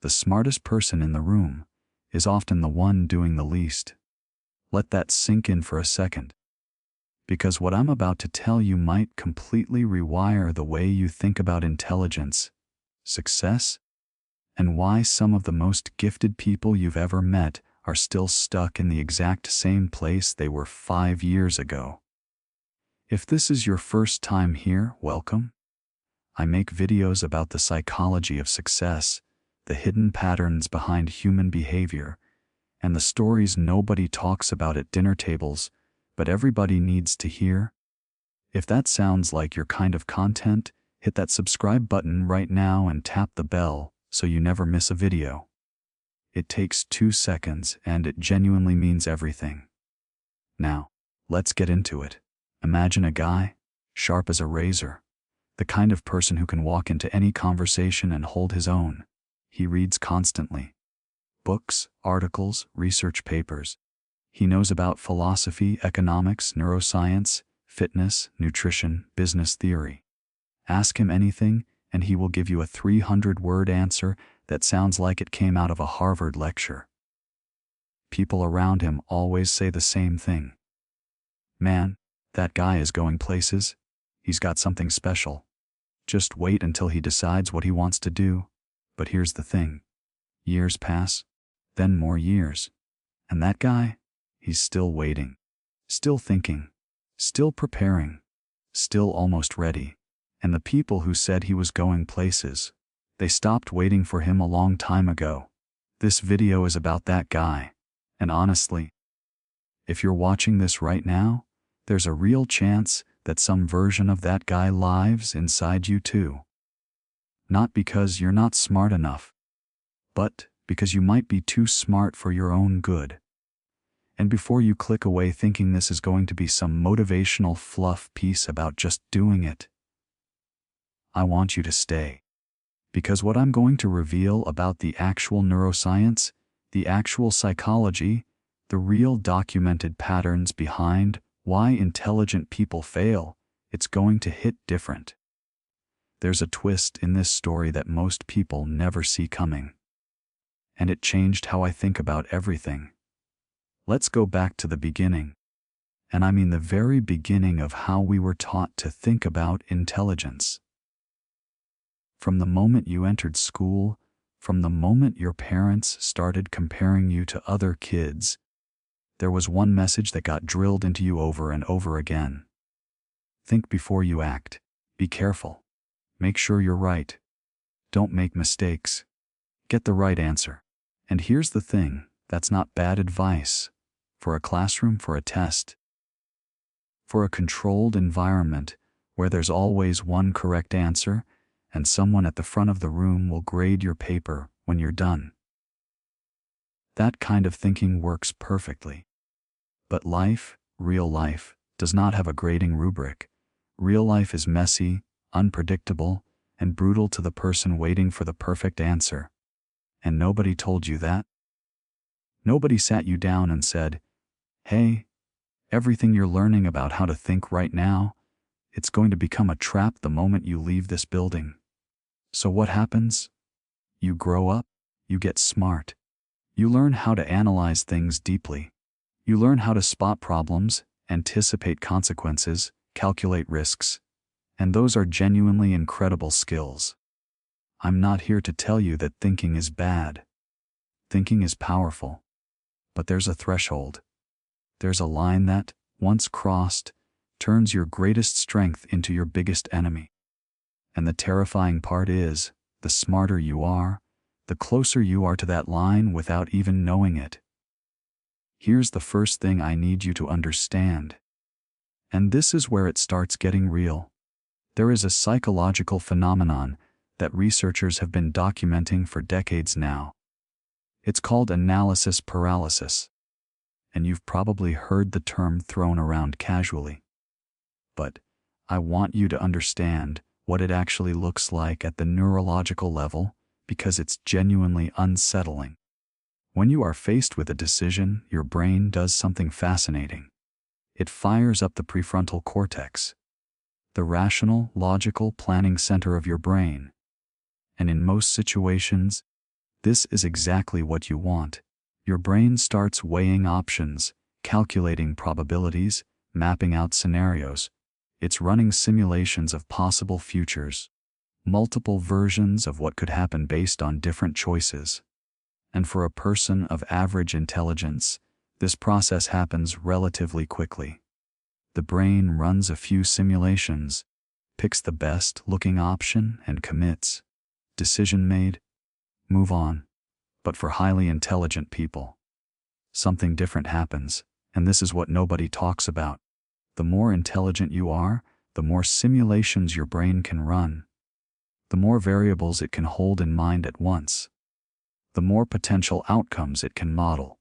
The smartest person in the room is often the one doing the least. Let that sink in for a second. Because what I'm about to tell you might completely rewire the way you think about intelligence, success, and why some of the most gifted people you've ever met are still stuck in the exact same place they were 5 years ago. If this is your first time here, welcome. I make videos about the psychology of success, the hidden patterns behind human behavior, and the stories nobody talks about at dinner tables, but everybody needs to hear. If that sounds like your kind of content, hit that subscribe button right now and tap the bell so you never miss a video. It takes 2 seconds and it genuinely means everything. Now, let's get into it. Imagine a guy, sharp as a razor, the kind of person who can walk into any conversation and hold his own. He reads constantly. Books, articles, research papers. He knows about philosophy, economics, neuroscience, fitness, nutrition, business theory. Ask him anything, and he will give you a 300-word answer that sounds like it came out of a Harvard lecture. People around him always say the same thing. Man, that guy is going places. He's got something special. Just wait until he decides what he wants to do. But here's the thing. Years pass, then more years. And that guy, he's still waiting, still thinking, still preparing, still almost ready. And the people who said he was going places, they stopped waiting for him a long time ago. This video is about that guy. And honestly, if you're watching this right now, there's a real chance that some version of that guy lives inside you too. Not because you're not smart enough, but because you might be too smart for your own good. And before you click away thinking this is going to be some motivational fluff piece about just doing it, I want you to stay. Because what I'm going to reveal about the actual neuroscience, the actual psychology, the real documented patterns behind why intelligent people fail, it's going to hit different. There's a twist in this story that most people never see coming. And it changed how I think about everything. Let's go back to the beginning. And I mean the very beginning of how we were taught to think about intelligence. From the moment you entered school, from the moment your parents started comparing you to other kids, there was one message that got drilled into you over and over again. Think before you act. Be careful. Make sure you're right. Don't make mistakes. Get the right answer. And here's the thing, that's not bad advice. For a classroom, for a test. For a controlled environment where there's always one correct answer, and someone at the front of the room will grade your paper when you're done. That kind of thinking works perfectly. But life, real life, does not have a grading rubric. Real life is messy, unpredictable, and brutal to the person waiting for the perfect answer. And nobody told you that. Nobody sat you down and said, hey, everything you're learning about how to think right now, it's going to become a trap the moment you leave this building. So what happens? You grow up, you get smart. You learn how to analyze things deeply. You learn how to spot problems, anticipate consequences, calculate risks. And those are genuinely incredible skills. I'm not here to tell you that thinking is bad. Thinking is powerful. But there's a threshold. There's a line that, once crossed, turns your greatest strength into your biggest enemy. And the terrifying part is, the smarter you are, the closer you are to that line without even knowing it. Here's the first thing I need you to understand. And this is where it starts getting real. There is a psychological phenomenon that researchers have been documenting for decades now. It's called analysis paralysis. And you've probably heard the term thrown around casually. But I want you to understand what it actually looks like at the neurological level, because it's genuinely unsettling. When you are faced with a decision, your brain does something fascinating. It fires up the prefrontal cortex, the rational, logical, planning center of your brain. And in most situations, This is exactly what you want. Your brain starts weighing options, calculating probabilities, mapping out scenarios. It's running simulations of possible futures, multiple versions of what could happen based on different choices. And for a person of average intelligence, this process happens relatively quickly. The brain runs a few simulations, picks the best-looking option and commits. Decision made, move on. But for highly intelligent people, something different happens, and this is what nobody talks about. The more intelligent you are, the more simulations your brain can run. The more variables it can hold in mind at once. The more potential outcomes it can model.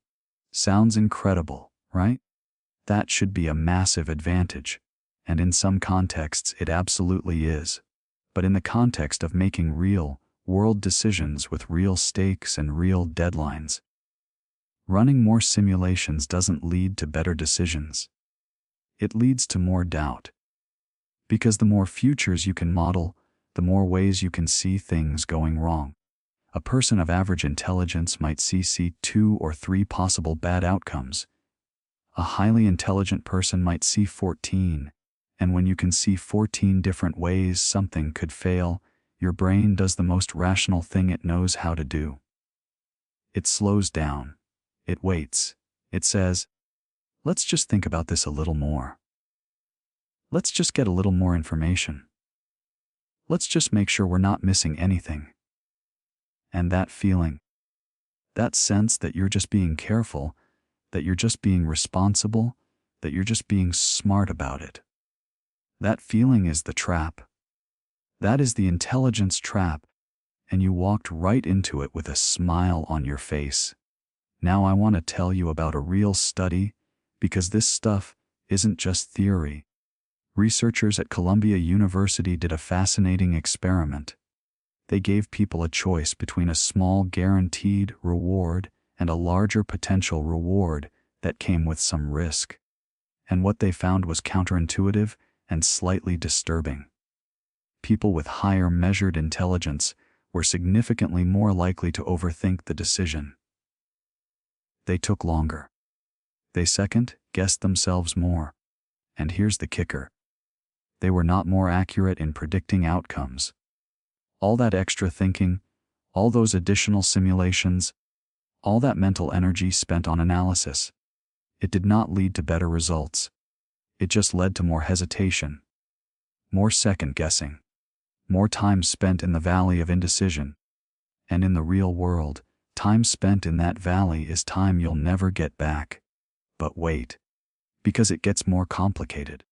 Sounds incredible, right? That should be a massive advantage, and in some contexts it absolutely is. But in the context of making real-world decisions with real stakes and real deadlines, running more simulations doesn't lead to better decisions. It leads to more doubt. Because the more futures you can model, the more ways you can see things going wrong. A person of average intelligence might see 2 or 3 possible bad outcomes. A highly intelligent person might see 14, and when you can see 14 different ways something could fail, your brain does the most rational thing it knows how to do. It slows down. It waits. It says, let's just think about this a little more. Let's just get a little more information. Let's just make sure we're not missing anything. And that feeling, that sense that you're just being careful, that you're just being responsible, that you're just being smart about it. That feeling is the trap. That is the intelligence trap, and you walked right into it with a smile on your face. Now I want to tell you about a real study, because this stuff isn't just theory. Researchers at Columbia University did a fascinating experiment. They gave people a choice between a small guaranteed reward and a larger potential reward that came with some risk. And what they found was counterintuitive and slightly disturbing. People with higher measured intelligence were significantly more likely to overthink the decision. They took longer. They second-guessed themselves more. And here's the kicker. They were not more accurate in predicting outcomes. All that extra thinking, all those additional simulations, all that mental energy spent on analysis, it did not lead to better results. It just led to more hesitation, more second-guessing, more time spent in the valley of indecision. And in the real world, time spent in that valley is time you'll never get back. But wait, because it gets more complicated.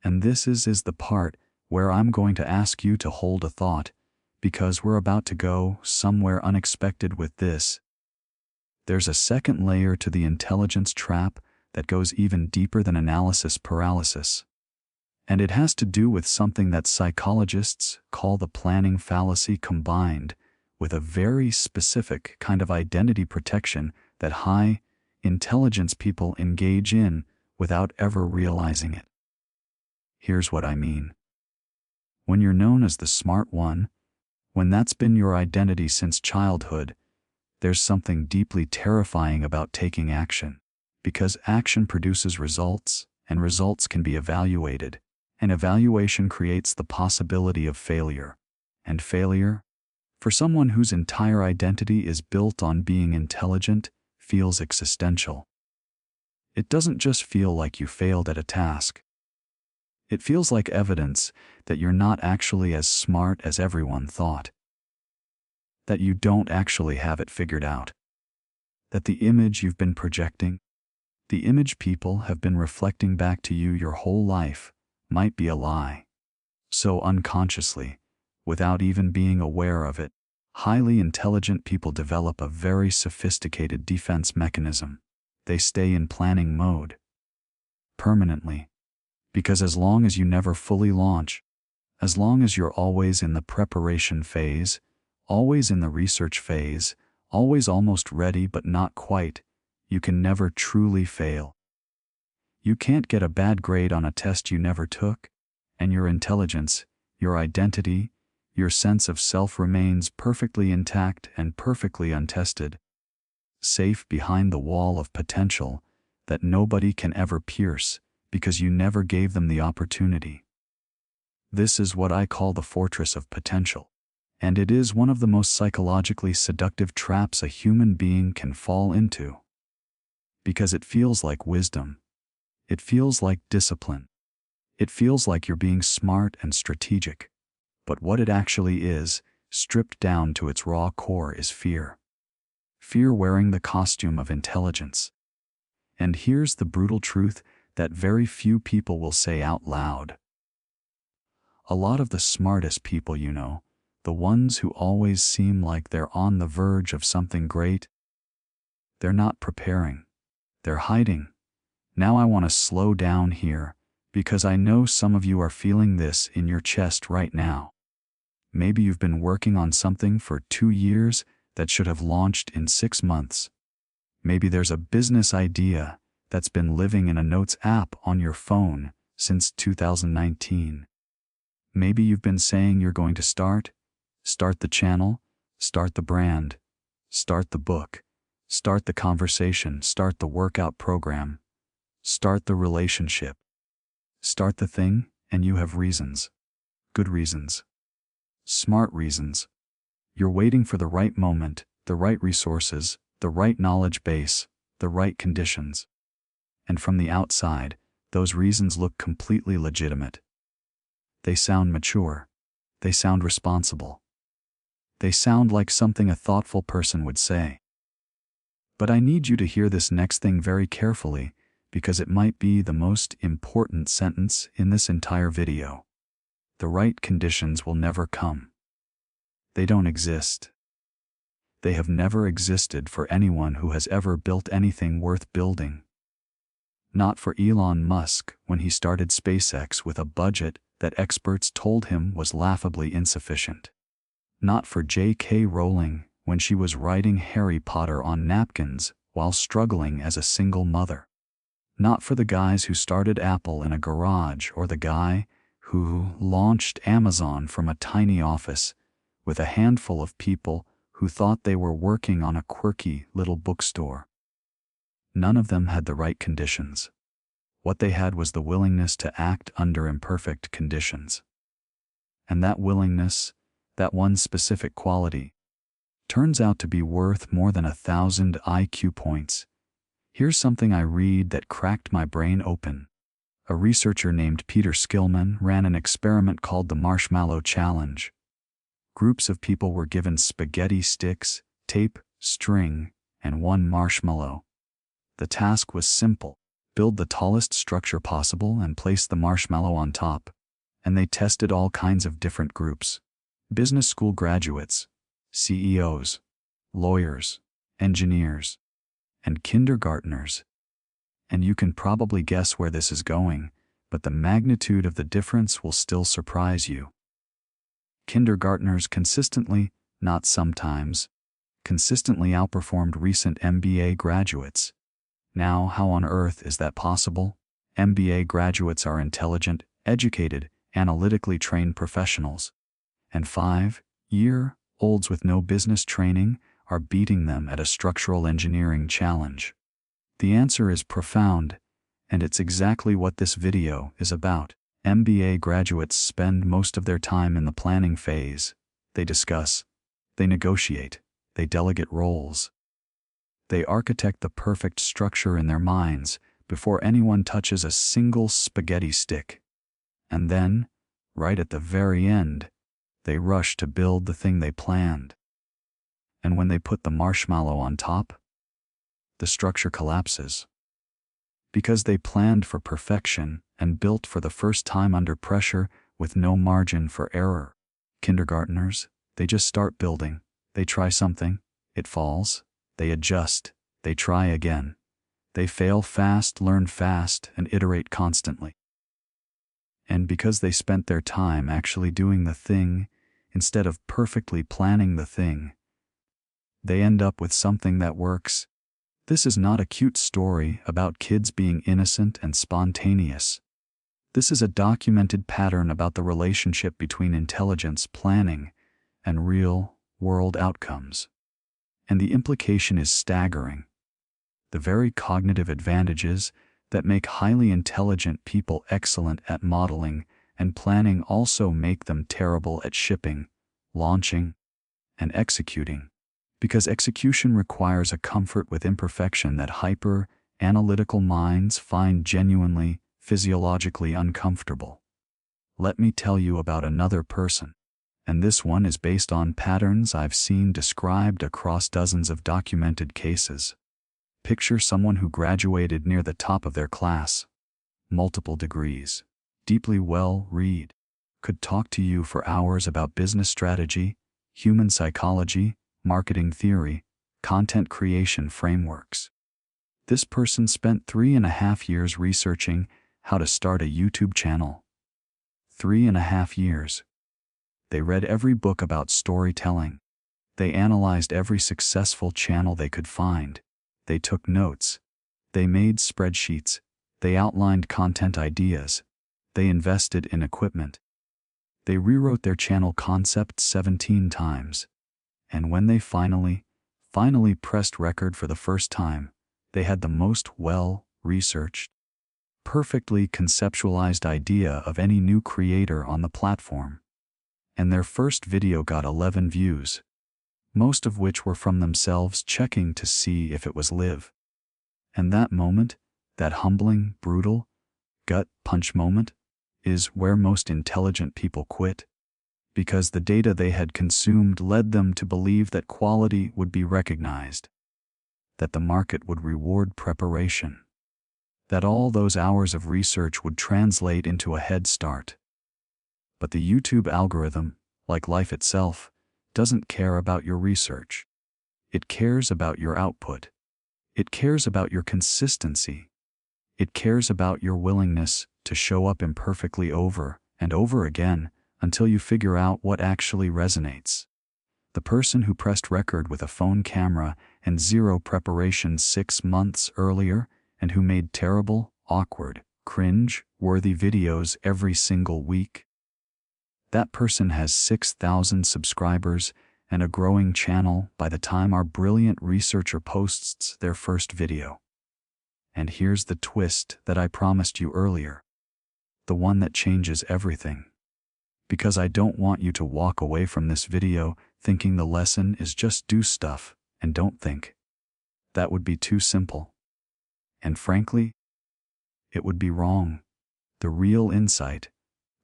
And this is the part where I'm going to ask you to hold a thought, because we're about to go somewhere unexpected with this. There's a second layer to the intelligence trap that goes even deeper than analysis paralysis. And it has to do with something that psychologists call the planning fallacy combined with a very specific kind of identity protection that high intelligence people engage in without ever realizing it. Here's what I mean. When you're known as the smart one, when that's been your identity since childhood, there's something deeply terrifying about taking action, because action produces results, and results can be evaluated, and evaluation creates the possibility of failure. And failure, for someone whose entire identity is built on being intelligent, feels existential. It doesn't just feel like you failed at a task. It feels like evidence that you're not actually as smart as everyone thought. That you don't actually have it figured out. That the image you've been projecting, the image people have been reflecting back to you your whole life, might be a lie. So unconsciously, without even being aware of it, highly intelligent people develop a very sophisticated defense mechanism. They stay in planning mode. Permanently. Because as long as you never fully launch, as long as you're always in the preparation phase, always in the research phase, always almost ready but not quite, you can never truly fail. You can't get a bad grade on a test you never took, and your intelligence, your identity, Your sense of self remains perfectly intact and perfectly untested, safe behind the wall of potential that nobody can ever pierce because you never gave them the opportunity. This is what I call the fortress of potential, and it is one of the most psychologically seductive traps a human being can fall into. Because it feels like wisdom. It feels like discipline. It feels like you're being smart and strategic. But what it actually is, stripped down to its raw core, is fear. Fear wearing the costume of intelligence. And here's the brutal truth that very few people will say out loud. A lot of the smartest people you know, the ones who always seem like they're on the verge of something great, they're not preparing. They're hiding. Now I want to slow down here, because I know some of you are feeling this in your chest right now. Maybe you've been working on something for 2 years that should have launched in 6 months. Maybe there's a business idea that's been living in a notes app on your phone since 2019. Maybe you've been saying you're going to start the channel, start the brand, start the book, start the conversation, start the workout program, start the relationship. Start the thing, and you have reasons. Good reasons. Smart reasons. You're waiting for the right moment, the right resources, the right knowledge base, the right conditions. And from the outside, those reasons look completely legitimate. They sound mature. They sound responsible. They sound like something a thoughtful person would say. But I need you to hear this next thing very carefully, because it might be the most important sentence in this entire video. The right conditions will never come. They don't exist. They have never existed for anyone who has ever built anything worth building. Not for Elon Musk when he started SpaceX with a budget that experts told him was laughably insufficient. Not for J.K. Rowling when she was writing Harry Potter on napkins while struggling as a single mother. Not for the guys who started Apple in a garage or the guy who launched Amazon from a tiny office with a handful of people who thought they were working on a quirky little bookstore. None of them had the right conditions. What they had was the willingness to act under imperfect conditions. And that willingness, that one specific quality, turns out to be worth more than 1,000 IQ points. Here's something I read that cracked my brain open. A researcher named Peter Skillman ran an experiment called the Marshmallow Challenge. Groups of people were given spaghetti sticks, tape, string, and one marshmallow. The task was simple. Build the tallest structure possible and place the marshmallow on top. And they tested all kinds of different groups. Business school graduates, CEOs, lawyers, engineers, and kindergartners. And you can probably guess where this is going, but the magnitude of the difference will still surprise you. Kindergartners consistently, not sometimes, consistently outperformed recent MBA graduates. Now, how on earth is that possible? MBA graduates are intelligent, educated, analytically trained professionals. And 5-year-olds with no business training are beating them at a structural engineering challenge. The answer is profound, and it's exactly what this video is about. MBA graduates spend most of their time in the planning phase. They discuss, they negotiate, they delegate roles. They architect the perfect structure in their minds before anyone touches a single spaghetti stick. And then, right at the very end, they rush to build the thing they planned. And when they put the marshmallow on top, the structure collapses. Because they planned for perfection and built for the first time under pressure with no margin for error. Kindergartners, they just start building. They try something, it falls, they adjust, they try again. They fail fast, learn fast, and iterate constantly. And because they spent their time actually doing the thing instead of perfectly planning the thing, they end up with something that works. This is not a cute story about kids being innocent and spontaneous. This is a documented pattern about the relationship between intelligence, planning, and real-world outcomes. And the implication is staggering. The very cognitive advantages that make highly intelligent people excellent at modeling and planning also make them terrible at shipping, launching, and executing, because execution requires a comfort with imperfection that hyper-analytical minds find genuinely, physiologically uncomfortable. Let me tell you about another person, and this one is based on patterns I've seen described across dozens of documented cases. Picture someone who graduated near the top of their class, multiple degrees, deeply well-read, could talk to you for hours about business strategy, human psychology, marketing theory, content creation frameworks. This person spent 3.5 years researching how to start a YouTube channel. 3.5 years. They read every book about storytelling. They analyzed every successful channel they could find. They took notes. They made spreadsheets. They outlined content ideas. They invested in equipment. They rewrote their channel concept 17 times. And when they finally pressed record for the first time, they had the most well-researched, perfectly conceptualized idea of any new creator on the platform. And their first video got 11 views, most of which were from themselves checking to see if it was live. And that moment, that humbling, brutal, gut punch moment, is where most intelligent people quit. Because the data they had consumed led them to believe that quality would be recognized, that the market would reward preparation, that all those hours of research would translate into a head start. But the YouTube algorithm, like life itself, doesn't care about your research. It cares about your output. It cares about your consistency. It cares about your willingness to show up imperfectly over and over again until you figure out what actually resonates. The person who pressed record with a phone camera and zero preparation 6 months earlier, and who made terrible, awkward, cringe-worthy videos every single week. That person has 6,000 subscribers and a growing channel by the time our brilliant researcher posts their first video. And here's the twist that I promised you earlier. The one that changes everything. Because I don't want you to walk away from this video thinking the lesson is just do stuff and don't think. That would be too simple. And frankly, it would be wrong. The real insight,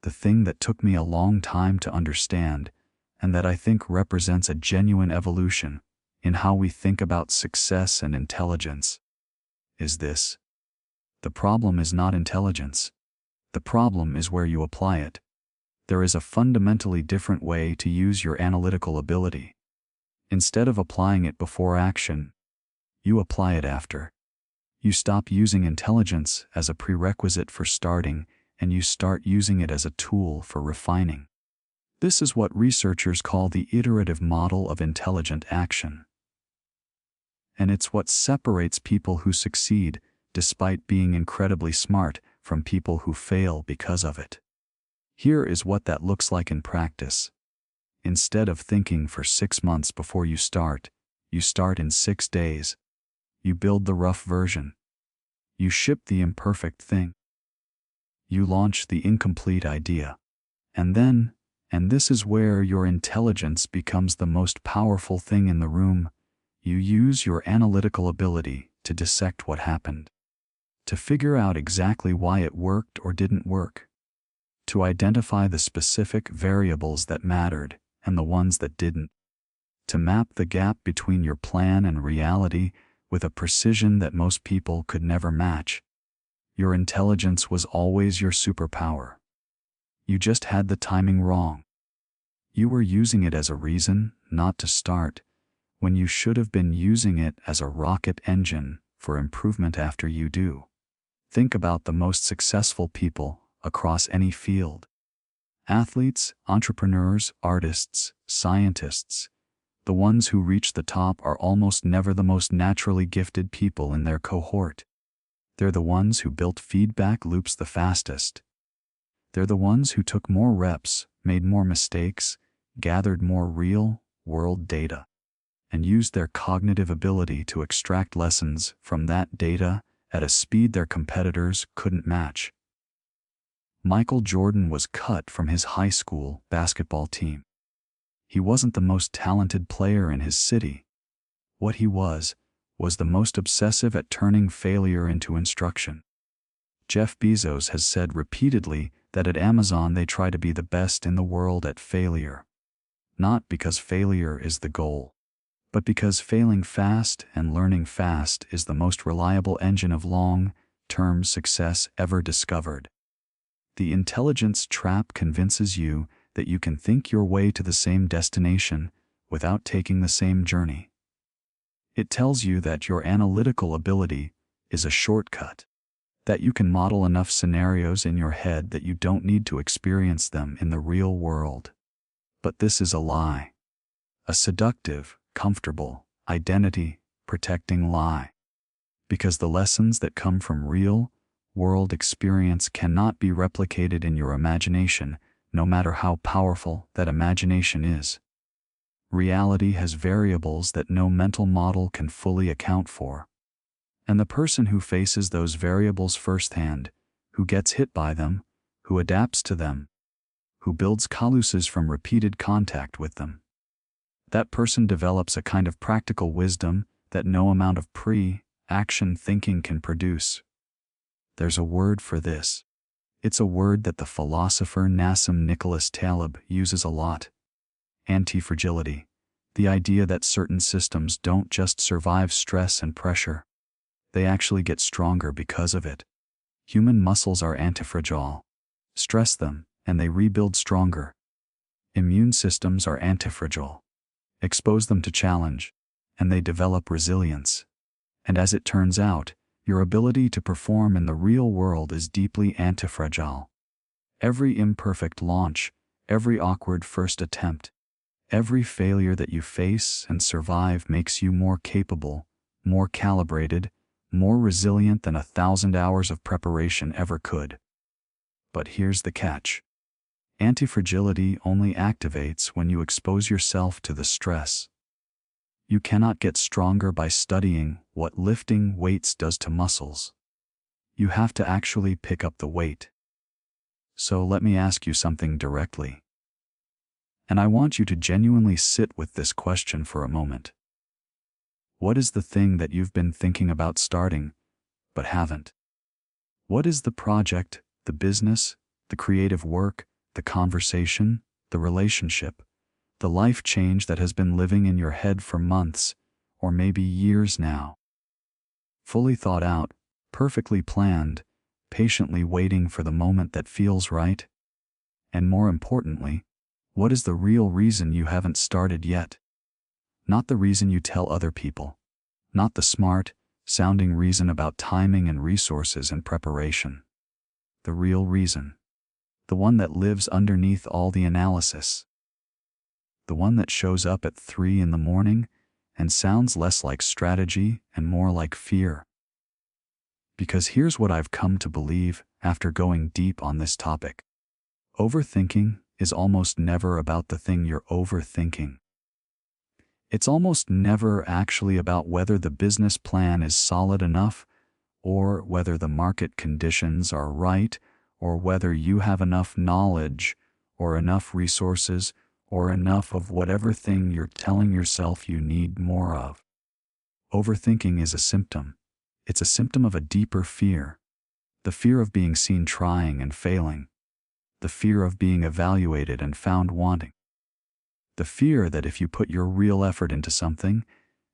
the thing that took me a long time to understand, and that I think represents a genuine evolution in how we think about success and intelligence, is this. The problem is not intelligence. The problem is where you apply it. There is a fundamentally different way to use your analytical ability. Instead of applying it before action, you apply it after. You stop using intelligence as a prerequisite for starting, and you start using it as a tool for refining. This is what researchers call the iterative model of intelligent action. And it's what separates people who succeed, despite being incredibly smart, from people who fail because of it. Here is what that looks like in practice. Instead of thinking for 6 months before you start in 6 days. You build the rough version. You ship the imperfect thing. You launch the incomplete idea. And then, and this is where your intelligence becomes the most powerful thing in the room, you use your analytical ability to dissect what happened. To figure out exactly why it worked or didn't work. To identify the specific variables that mattered and the ones that didn't. To map the gap between your plan and reality with a precision that most people could never match. Your intelligence was always your superpower. You just had the timing wrong. You were using it as a reason not to start, when you should have been using it as a rocket engine for improvement after you do. Think about the most successful people across any field. Athletes, entrepreneurs, artists, scientists. The ones who reach the top are almost never the most naturally gifted people in their cohort. They're the ones who built feedback loops the fastest, They're the ones who took more reps, made more mistakes, gathered more real-world data, and used their cognitive ability to extract lessons from that data at a speed their competitors couldn't match. Michael Jordan was cut from his high school basketball team. He wasn't the most talented player in his city. What he was the most obsessive at turning failure into instruction. Jeff Bezos has said repeatedly that at Amazon they try to be the best in the world at failure. Not because failure is the goal, but because failing fast and learning fast is the most reliable engine of long-term success ever discovered. The intelligence trap convinces you that you can think your way to the same destination without taking the same journey. It tells you that your analytical ability is a shortcut, that you can model enough scenarios in your head that you don't need to experience them in the real world. But this is a lie. A seductive, comfortable, identity-protecting lie. Because the lessons that come from real-world experience cannot be replicated in your imagination, no matter how powerful that imagination is. Reality has variables that no mental model can fully account for. And the person who faces those variables firsthand, who gets hit by them, who adapts to them, who builds calluses from repeated contact with them, that person develops a kind of practical wisdom that no amount of pre-action thinking can produce. There's a word for this. It's a word that the philosopher Nassim Nicholas Taleb uses a lot. Anti-fragility. The idea that certain systems don't just survive stress and pressure. They actually get stronger because of it. Human muscles are antifragile. Stress them, and they rebuild stronger. Immune systems are antifragile. Expose them to challenge, and they develop resilience. And as it turns out, your ability to perform in the real world is deeply antifragile. Every imperfect launch, every awkward first attempt, every failure that you face and survive makes you more capable, more calibrated, more resilient than 1,000 hours of preparation ever could. But here's the catch. Antifragility only activates when you expose yourself to the stress. You cannot get stronger by studying what lifting weights does to muscles. You have to actually pick up the weight. So let me ask you something directly. And I want you to genuinely sit with this question for a moment. What is the thing that you've been thinking about starting, but haven't? What is the project, the business, the creative work, the conversation, the relationship, the life change that has been living in your head for months, or maybe years now? Fully thought out, perfectly planned, patiently waiting for the moment that feels right? And more importantly, what is the real reason you haven't started yet? Not the reason you tell other people. Not the smart-sounding reason about timing and resources and preparation. The real reason. The one that lives underneath all the analysis. The one that shows up at 3 in the morning and sounds less like strategy and more like fear. Because here's what I've come to believe after going deep on this topic. Overthinking is almost never about the thing you're overthinking. It's almost never actually about whether the business plan is solid enough, or whether the market conditions are right, or whether you have enough knowledge, or enough resources, or enough of whatever thing you're telling yourself you need more of. Overthinking is a symptom. It's a symptom of a deeper fear. The fear of being seen trying and failing. The fear of being evaluated and found wanting. The fear that if you put your real effort into something,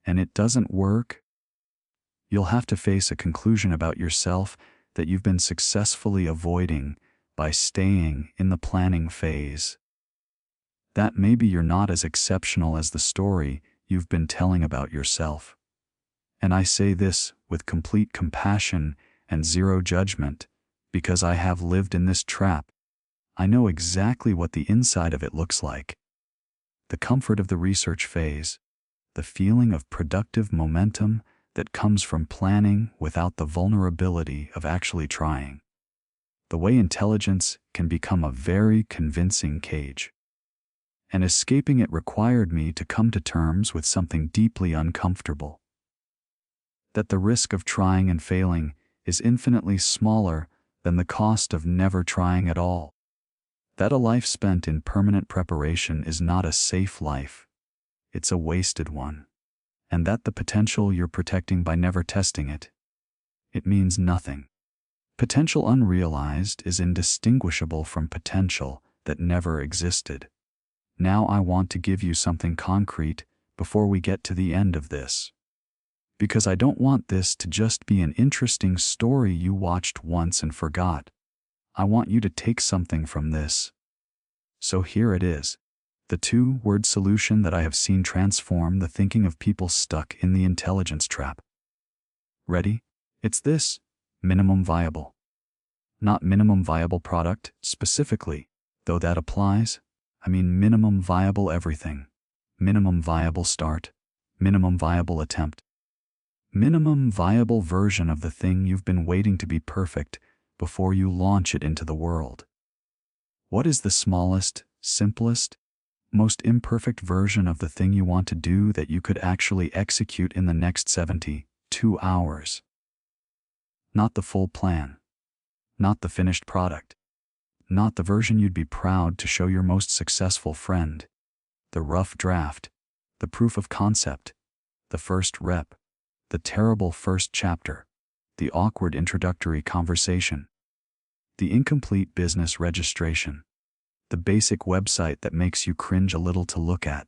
and it doesn't work, you'll have to face a conclusion about yourself that you've been successfully avoiding by staying in the planning phase. That maybe you're not as exceptional as the story you've been telling about yourself. And I say this with complete compassion and zero judgment, because I have lived in this trap. I know exactly what the inside of it looks like. The comfort of the research phase, the feeling of productive momentum that comes from planning without the vulnerability of actually trying. the way intelligence can become a very convincing cage. And escaping it required me to come to terms with something deeply uncomfortable. That the risk of trying and failing is infinitely smaller than the cost of never trying at all. That a life spent in permanent preparation is not a safe life. It's a wasted one. And that the potential you're protecting by never testing it means nothing. Potential unrealized is indistinguishable from potential that never existed. Now I want to give you something concrete before we get to the end of this. Because I don't want this to just be an interesting story you watched once and forgot. I want you to take something from this. So here it is. The two-word solution that I have seen transform the thinking of people stuck in the intelligence trap. Ready? It's this: minimum viable. Not minimum viable product, specifically, though that applies. I mean minimum viable everything. Minimum viable start. Minimum viable attempt. Minimum viable version of the thing you've been waiting to be perfect before you launch it into the world. What is the smallest, simplest, most imperfect version of the thing you want to do that you could actually execute in the next 72 hours? Not the full plan. Not the finished product. Not the version you'd be proud to show your most successful friend. The rough draft. The proof of concept. The first rep. The terrible first chapter. The awkward introductory conversation. The incomplete business registration. The basic website that makes you cringe a little to look at.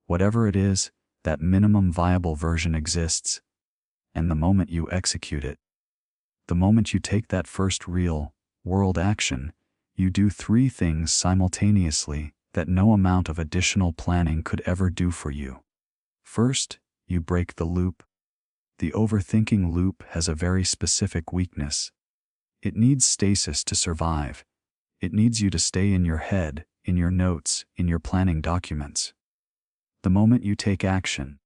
Whatever it is, that minimum viable version exists. And the moment you execute it, the moment you take that first real world action, you do three things simultaneously that no amount of additional planning could ever do for you. First, you break the loop. The overthinking loop has a very specific weakness. It needs stasis to survive. It needs you to stay in your head, in your notes, in your planning documents. The moment you take action,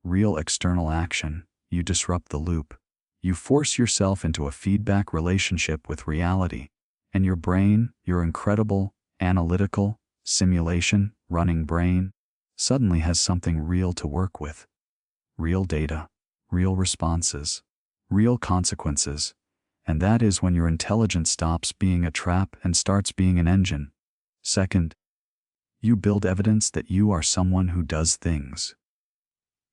real external action, you disrupt the loop. You force yourself into a feedback relationship with reality, and your brain, your incredible, analytical, simulation, running brain, suddenly has something real to work with. Real data, real responses, real consequences. And that is when your intelligence stops being a trap and starts being an engine. Second, you build evidence that you are someone who does things.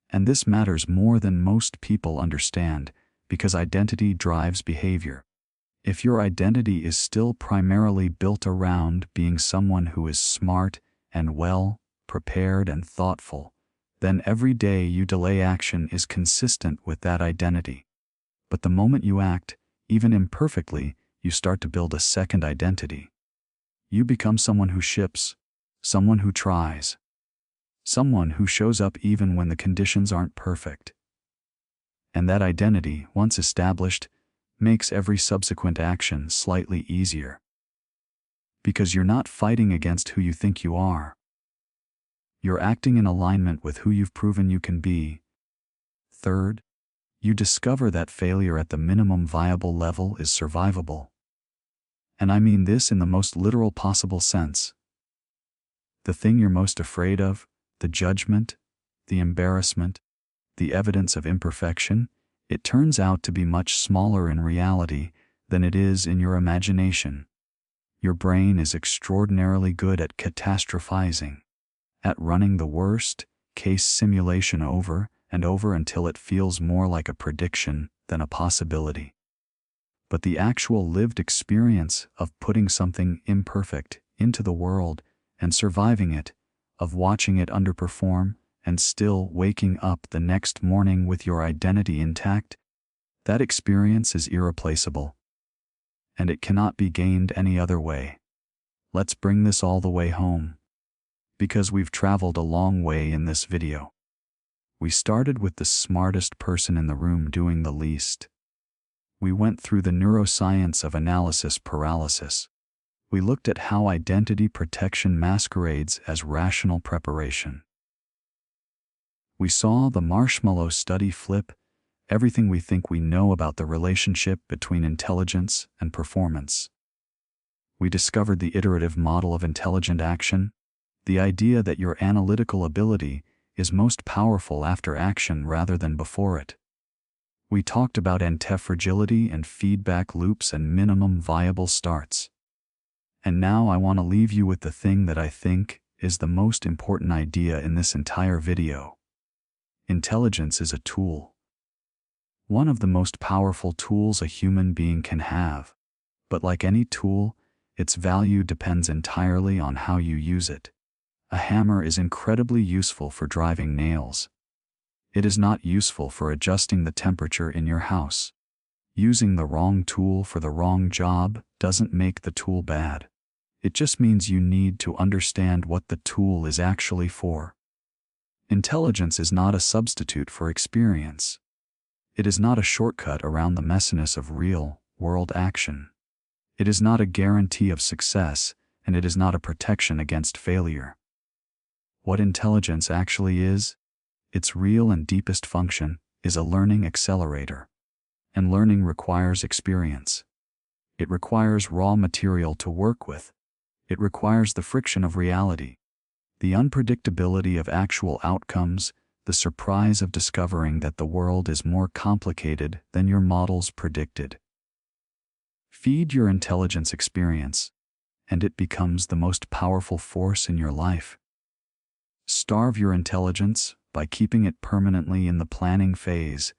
And this matters more than most people understand, because identity drives behavior. If your identity is still primarily built around being someone who is smart and well prepared and thoughtful, then every day you delay action is consistent with that identity. But the moment you act, even imperfectly, you start to build a second identity. You become someone who ships, someone who tries, someone who shows up even when the conditions aren't perfect. And that identity, once established, makes every subsequent action slightly easier. Because you're not fighting against who you think you are. You're acting in alignment with who you've proven you can be. Third, you discover that failure at the minimum viable level is survivable. And I mean this in the most literal possible sense. The thing you're most afraid of, the judgment, the embarrassment, the evidence of imperfection, it turns out to be much smaller in reality than it is in your imagination. Your brain is extraordinarily good at catastrophizing, at running the worst-case simulation over and over until it feels more like a prediction than a possibility. But the actual lived experience of putting something imperfect into the world and surviving it, of watching it underperform and still waking up the next morning with your identity intact, that experience is irreplaceable. And it cannot be gained any other way. Let's bring this all the way home. Because we've traveled a long way in this video. We started with the smartest person in the room doing the least. We went through the neuroscience of analysis paralysis. We looked at how identity protection masquerades as rational preparation. We saw the marshmallow study flip everything we think we know about the relationship between intelligence and performance. We discovered the iterative model of intelligent action, the idea that your analytical ability is most powerful after action rather than before it. We talked about anti-fragility and feedback loops and minimum viable starts. And now I want to leave you with the thing that I think is the most important idea in this entire video. Intelligence is a tool. One of the most powerful tools a human being can have. But like any tool, its value depends entirely on how you use it. A hammer is incredibly useful for driving nails. It is not useful for adjusting the temperature in your house. Using the wrong tool for the wrong job doesn't make the tool bad. It just means you need to understand what the tool is actually for. Intelligence is not a substitute for experience. It is not a shortcut around the messiness of real-world action. It is not a guarantee of success, and it is not a protection against failure. What intelligence actually is, its real and deepest function, is a learning accelerator. And learning requires experience. It requires raw material to work with. It requires the friction of reality, the unpredictability of actual outcomes, the surprise of discovering that the world is more complicated than your models predicted. Feed your intelligence experience, and it becomes the most powerful force in your life. Starve your intelligence by keeping it permanently in the planning phase,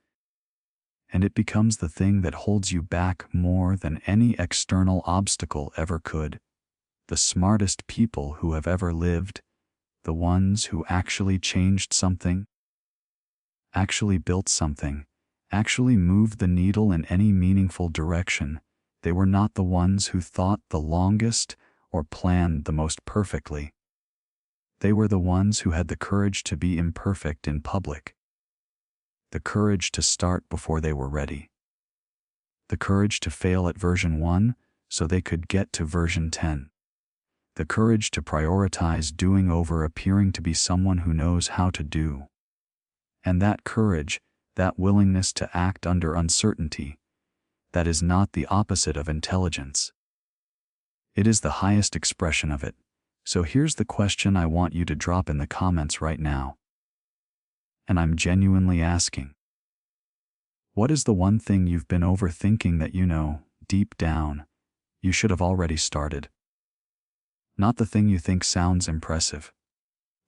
and it becomes the thing that holds you back more than any external obstacle ever could. The smartest people who have ever lived, the ones who actually changed something, actually built something, actually moved the needle in any meaningful direction, they were not the ones who thought the longest or planned the most perfectly. They were the ones who had the courage to be imperfect in public. The courage to start before they were ready. The courage to fail at version 1 so they could get to version 10. The courage to prioritize doing over appearing to be someone who knows how to do. And that courage, that willingness to act under uncertainty, that is not the opposite of intelligence. It is the highest expression of it. So here's the question I want you to drop in the comments right now. And I'm genuinely asking. What is the one thing you've been overthinking that you know, deep down, you should have already started? Not the thing you think sounds impressive.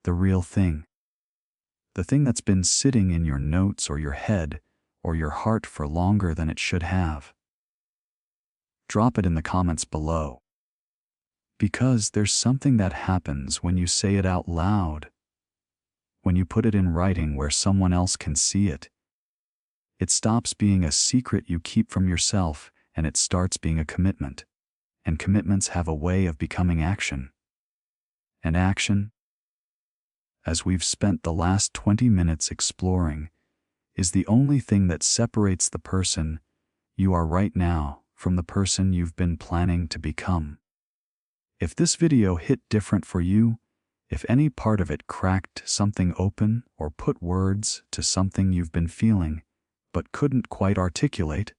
The real thing. The thing that's been sitting in your notes or your head or your heart for longer than it should have. Drop it in the comments below. Because there's something that happens when you say it out loud. When you put it in writing where someone else can see it. It stops being a secret you keep from yourself and it starts being a commitment. And commitments have a way of becoming action. And action, as we've spent the last 20 minutes exploring, is the only thing that separates the person you are right now from the person you've been planning to become. If this video hit different for you, if any part of it cracked something open or put words to something you've been feeling but couldn't quite articulate,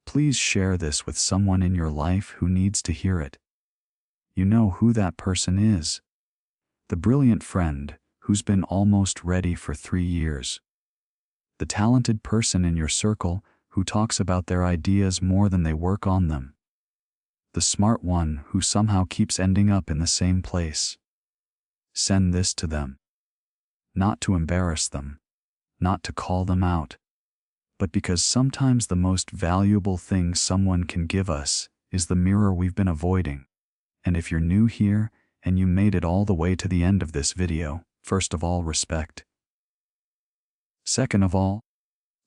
please share this with someone in your life who needs to hear it. You know who that person is. The brilliant friend who's been almost ready for 3 years. The talented person in your circle who talks about their ideas more than they work on them. The smart one who somehow keeps ending up in the same place. Send this to them. Not to embarrass them, not to call them out, but because sometimes the most valuable thing someone can give us is the mirror we've been avoiding. And if you're new here and you made it all the way to the end of this video, first of all, respect. Second of all,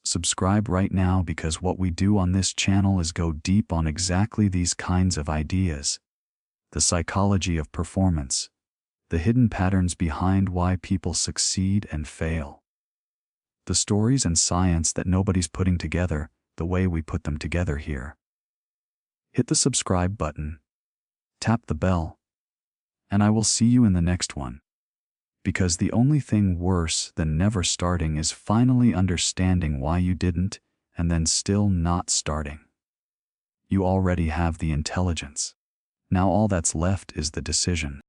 subscribe right now because what we do on this channel is go deep on exactly these kinds of ideas. The psychology of performance. The hidden patterns behind why people succeed and fail. The stories and science that nobody's putting together the way we put them together here. Hit the subscribe button. Tap the bell. And I will see you in the next one. Because the only thing worse than never starting is finally understanding why you didn't and then still not starting. You already have the intelligence. Now all that's left is the decision.